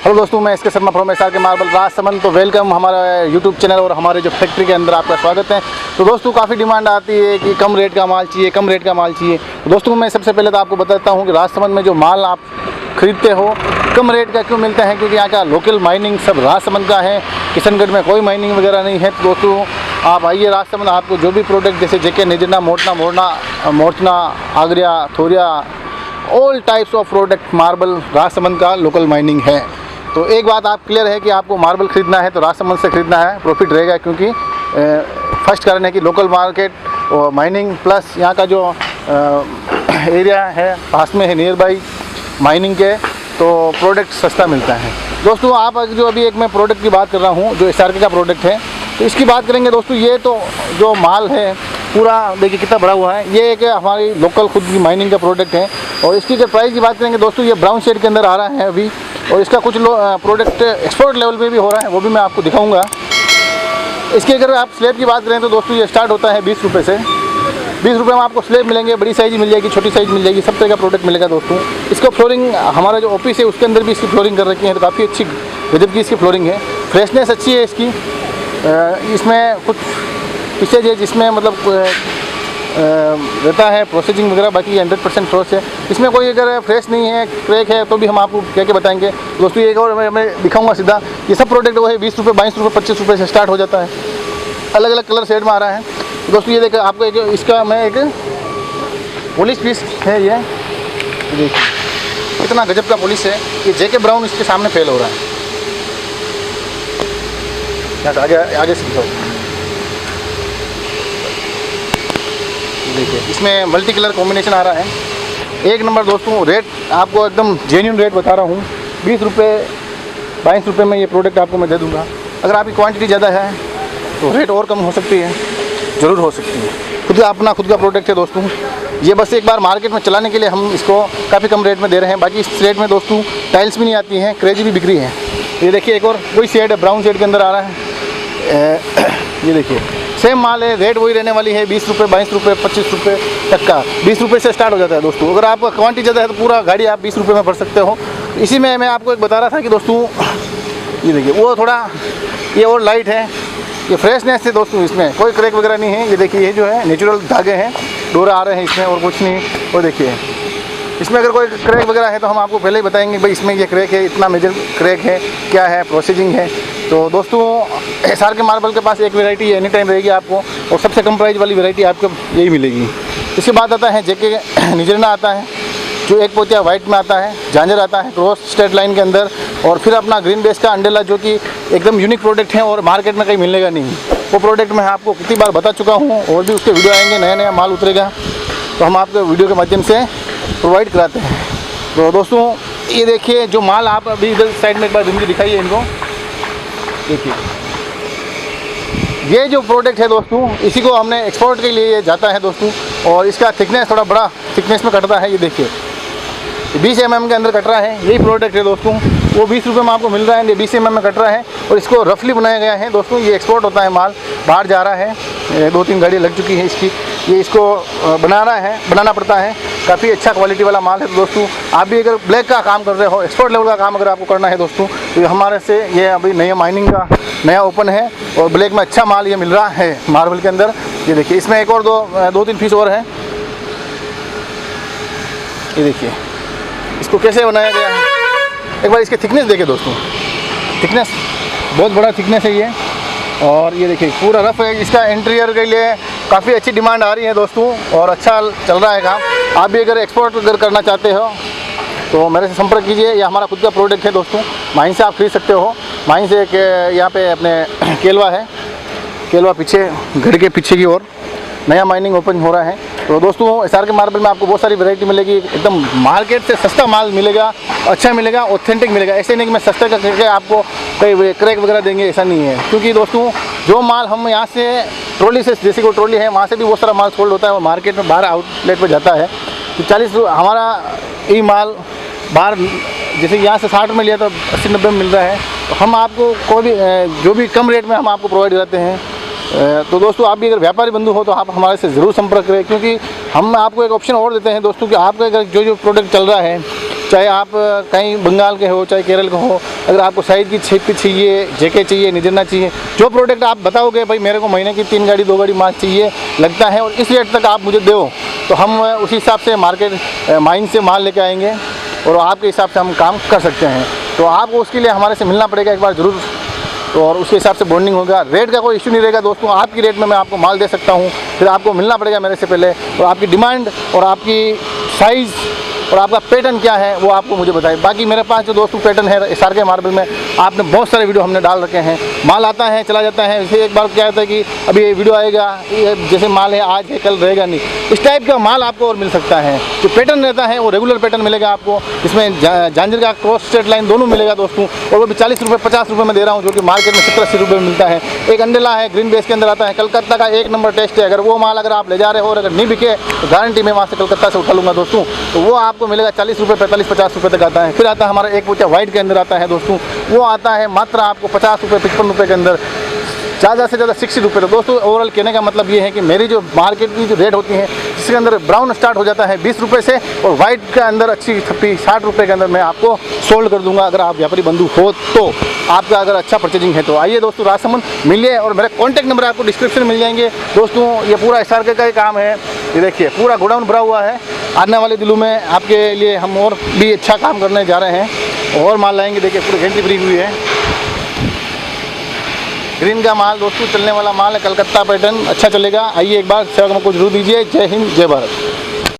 Hello दोस्तों, मैं इसके Sharma from SRK marble Rajsamand. तो वेलकम हमारा यूट्यूब चैनल और हमारे जो फैक्ट्री के अंदर आपका स्वागत है। तो दोस्तों काफ़ी डिमांड आती है कि कम रेट का माल चाहिए, कम रेट का माल चाहिए। तो दोस्तों मैं सबसे पहले तो आपको बताता हूँ कि राजसमंद में जो माल आप खरीदते हो कम रेट का क्यों मिलता है, क्योंकि यहाँ का लोकल माइनिंग सब राजसमंद का है। किशनगढ़ में कोई माइनिंग वगैरह नहीं है। तो दोस्तों आप आइए राजसमंद, आपको जो भी प्रोडक्ट जैसे जेके निजना, मोर्चना, आगरिया, थोरिया, all types of product marble Rajsamand का लोकल माइनिंग है। तो एक बात आप क्लियर है कि आपको मार्बल ख़रीदना है तो राजसमंद से ख़रीदना है, प्रॉफिट रहेगा। क्योंकि फर्स्ट कारण है कि लोकल मार्केट और माइनिंग प्लस यहाँ का जो एरिया है पास में है, नियर बाई माइनिंग के, तो प्रोडक्ट सस्ता मिलता है। दोस्तों आप जो अभी एक मैं प्रोडक्ट की बात कर रहा हूँ जो SRK का प्रोडक्ट है, तो इसकी बात करेंगे दोस्तों। ये तो जो माल है पूरा देखिए कितना बड़ा हुआ है। ये एक हमारी लोकल खुद की माइनिंग का प्रोडक्ट है। और इसकी अगर प्राइस की बात करेंगे दोस्तों, ये ब्राउन शेड के अंदर आ रहा है अभी, और इसका कुछ प्रोडक्ट एक्सपोर्ट लेवल पे भी हो रहा है, वो भी मैं आपको दिखाऊंगा। इसकी अगर आप स्लेब की बात करें तो दोस्तों ये स्टार्ट होता है 20 रुपये से। 20 रुपये में आपको स्लेब मिलेंगे, बड़ी साइज़ मिल जाएगी, छोटी साइज़ मिल जाएगी, सब तरह का प्रोडक्ट मिलेगा दोस्तों। इसको फ्लोरिंग हमारा जो ऑफिस है उसके अंदर भी इसकी फ्लोरिंग कर रखी है, तो काफ़ी अच्छी गजब की इसकी फ्लोरिंग है। फ्रेशनेस अच्छी है इसकी। इसमें कुछ पीछे है जिसमें मतलब रहता है प्रोसेसिंग वगैरह, बाकी 100% फ्रेश है। इसमें कोई अगर फ्रेश नहीं है, क्रैक है, तो भी हम आपको क्या क्या बताएंगे दोस्तों। एक और मैं दिखाऊंगा सीधा। ये सब प्रोडक्ट वो है 20 रुपये, 22 रुपये, 25 रुपये से स्टार्ट हो जाता है। अलग अलग कलर शेड में आ रहा है दोस्तों। ये देखिए आपको एक इसका मैं एक पॉलिश पीस है। ये देखिए कितना गजब का पॉलिश है। ये जेके ब्राउन इसके सामने फेल हो रहा है। आगे से दिखाओ। देखिए इसमें मल्टी कलर कॉम्बिनेशन आ रहा है। एक नंबर दोस्तों। रेट आपको एकदम जेन्युइन रेट बता रहा हूँ। 20 रुपये, 22 रुपये में ये प्रोडक्ट आपको मैं दे दूँगा। अगर आपकी क्वांटिटी ज़्यादा है तो रेट और कम हो सकती है, ज़रूर हो सकती है। खुद का प्रोडक्ट है दोस्तों। ये बस एक बार मार्केट में चलाने के लिए हम इसको काफ़ी कम रेट में दे रहे हैं। बाकी इस रेट में दोस्तों टाइल्स भी नहीं आती हैं, क्रेजी भी बिक्री है। ये देखिए एक और वही शेड है, ब्राउन शेड के अंदर आ रहा है। ये देखिए सेम माल है, रेट वही रहने वाली है 20 रुपये, 22 रुपये, 25 रुपये तक का। 20 रुपये से स्टार्ट हो जाता है दोस्तों। अगर आप क्वांटिटी ज़्यादा है तो पूरा गाड़ी आप 20 रुपये में भर सकते हो। इसी में मैं आपको एक बता रहा था कि दोस्तों ये देखिए वो थोड़ा ये और लाइट है, ये फ्रेशनेस है दोस्तों। इसमें कोई क्रैक वगैरह नहीं है। ये देखिए ये जो है नेचुरल धागे हैं, डोरा आ रहे हैं इसमें, और कुछ नहीं। और देखिए इसमें अगर कोई क्रैक वगैरह है तो हम आपको पहले ही बताएंगे भाई इसमें ये क्रैक है, इतना मेजर क्रैक है, क्या है, प्रोसेसिंग है। तो दोस्तों SRK मार्बल के पास एक वैरायटी एनी टाइम रहेगी आपको, और सबसे कम प्राइस वाली वैरायटी आपको यही मिलेगी। इसके बाद आता है जेके निजरना आता है, जो एक पोतिया वाइट में आता है, झांझर आता है क्रॉस स्ट्रेट लाइन के अंदर, और फिर अपना ग्रीन बेस का अंडेला जो कि एकदम यूनिक प्रोडक्ट है और मार्केट में कहीं मिलेगा नहीं। वो प्रोडक्ट मैं आपको कितनी बार बता चुका हूँ, और भी उसके वीडियो आएंगे, नया नया माल उतरेगा तो हम आपको वीडियो के माध्यम से प्रोवाइड कराते हैं। तो दोस्तों ये देखिए जो माल आप अभी इधर साइड में एक बार मुझे दिखाइए इनको। देखिए ये जो प्रोडक्ट है दोस्तों, इसी को हमने एक्सपोर्ट के लिए जाता है दोस्तों, और इसका थिकनेस थोड़ा बड़ा थिकनेस में कटता है। ये देखिए 20 mm के अंदर कट रहा है, यही प्रोडक्ट है दोस्तों। वो 20 रुपये में आपको मिल रहा है, ये 20 mm में कट रहा है, और इसको रफली बनाया गया है दोस्तों। ये एक्सपोर्ट होता है माल, बाहर जा रहा है। 2-3 गाड़ी लग चुकी है इसकी। ये इसको बनाना पड़ता है। काफ़ी अच्छा क्वालिटी वाला माल है। तो दोस्तों आप भी अगर ब्लैक का काम कर रहे हो, एक्सपोर्ट लेवल का काम अगर आपको करना है दोस्तों, तो हमारे से ये अभी नया माइनिंग का नया ओपन है, और ब्लैक में अच्छा माल ये मिल रहा है मार्बल के अंदर। ये देखिए इसमें एक और 2-3 पीस और है। ये देखिए इसको कैसे बनाया गया है, एक बार इसकी थिकनेस देखिए दोस्तों। थिकनेस बहुत बड़ा थिकनेस है ये, और ये देखिए पूरा रफ है। इसका इंटीरियर के लिए काफ़ी अच्छी डिमांड आ रही है दोस्तों, और अच्छा चल रहा है काम। आप भी अगर एक्सपोर्ट अगर करना चाहते हो तो मेरे से संपर्क कीजिए। ये हमारा खुद का प्रोडक्ट है दोस्तों, माइन से आप खरीद सकते हो। माइन से एक यहाँ पे अपने केलवा है, केलवा पीछे घर के पीछे की ओर नया माइनिंग ओपन हो रहा है। तो दोस्तों SRK मार्बल में आपको बहुत सारी वैरायटी मिलेगी। एकदम मार्केट से सस्ता माल मिलेगा, अच्छा मिलेगा, ऑथेंटिक मिलेगा। ऐसे नहीं कि मैं सस्ते का करके आपको कोई क्रैक वगैरह देंगे, ऐसा नहीं है। क्योंकि दोस्तों जो माल हम यहाँ से ट्रॉली से, जैसे कोई ट्रॉली है वहाँ से भी बहुत सारा माल सोल्ड होता है, वो मार्केट में बाहर आउटलेट पर जाता है। तो 40 हमारा ये माल बाहर जैसे यहाँ से 60 में लिया तो 80-90 में मिल रहा है। तो हम आपको कोई भी जो भी कम रेट में हम आपको प्रोवाइड करते हैं। तो दोस्तों आप भी अगर व्यापारी बंधु हो तो आप हमारे से ज़रूर संपर्क करें, क्योंकि हम आपको एक ऑप्शन और देते हैं दोस्तों कि आपका अगर जो प्रोडक्ट चल रहा है चाहे आप कहीं बंगाल के हो, चाहे केरल के हो, अगर आपको साइज की छिप चाहिए, जेके चाहिए, निजरना चाहिए, जो प्रोडक्ट आप बताओगे भाई मेरे को महीने की 3 गाड़ी 2 गाड़ी माल चाहिए लगता है और इस रेट तक आप मुझे दो, तो हम उसी हिसाब से मार्केट माइन से माल लेके आएंगे और आपके हिसाब से हम काम कर सकते हैं। तो आपको उसके लिए हमारे से मिलना पड़ेगा एक बार ज़रूर, तो और उसके हिसाब से बॉन्डिंग होगा। रेट का कोई इशू नहीं रहेगा दोस्तों, आपकी रेट में मैं आपको माल दे सकता हूँ, फिर आपको मिलना पड़ेगा मेरे से पहले, और आपकी डिमांड और आपकी साइज़ और आपका पैटर्न क्या है वो आपको मुझे बताएं। बाकी मेरे पास जो दोस्तों पैटर्न है SRK मार्बल में, आपने बहुत सारे वीडियो हमने डाल रखे हैं, माल आता है चला जाता है। जैसे एक बार क्या होता है कि अभी ये वीडियो आएगा, ये जैसे माल है आज है कल रहेगा नहीं, इस टाइप का माल आपको और मिल सकता है। जो पैटर्न रहता है वो रेगुलर पैटर्न मिलेगा आपको, इसमें झांझर का क्रॉस स्ट्रेट लाइन दोनों मिलेगा दोस्तों, और वो भी 40 रुपये 50 रुपये में दे रहा हूँ, जो कि मार्केट में 70-80 रुपये में मिलता है। एक अंडेला है ग्रीन बेस के अंदर आता है, कलकत्ता का 1 नंबर टेस्ट है। अगर वो माल अगर आप ले जा रहे हो और अगर नहीं बिके तो गारंटी मैं वहाँ से कलकत्ता से उठा लूँगा दोस्तों, तो वो आपको मिलेगा 40 रुपये 45-50 रुपये तक आता है। फिर आता है हमारा एक पोचा वाइट के अंदर आता है दोस्तों, वो आता है मात्र आपको 50 रुपये 55 रुपये के अंदर, ज़्यादा से ज़्यादा 60 रुपये। तो दोस्तों ओवरऑल कहने का मतलब ये है कि मेरी जो मार्केट की जो रेट होती है, जिसके अंदर ब्राउन स्टार्ट हो जाता है 20 रुपये से और वाइट के अंदर अच्छी 60 रुपये के अंदर मैं आपको सोल्ड कर दूंगा, अगर आप व्यापारी बंधु हो तो, आपका अगर अच्छा परचेजिंग है तो। आइए दोस्तों राजसमंद मिलिए, और मेरे कॉन्टैक्ट नंबर आपको डिस्क्रिप्शन में मिल जाएंगे दोस्तों। ये पूरा SRK का ही काम है, ये देखिए पूरा गोडाउन भरा हुआ है। आने वाले दिनों में आपके लिए हम और भी अच्छा काम करने जा रहे हैं और माल लाएंगे। देखिए पूरी घंटी भरी हुई है, ग्रीन का माल दोस्तों, चलने वाला माल है, कलकत्ता पैटर्न अच्छा चलेगा। आइए एक बार सेवा को जरूर दीजिए। जय हिंद जय भारत।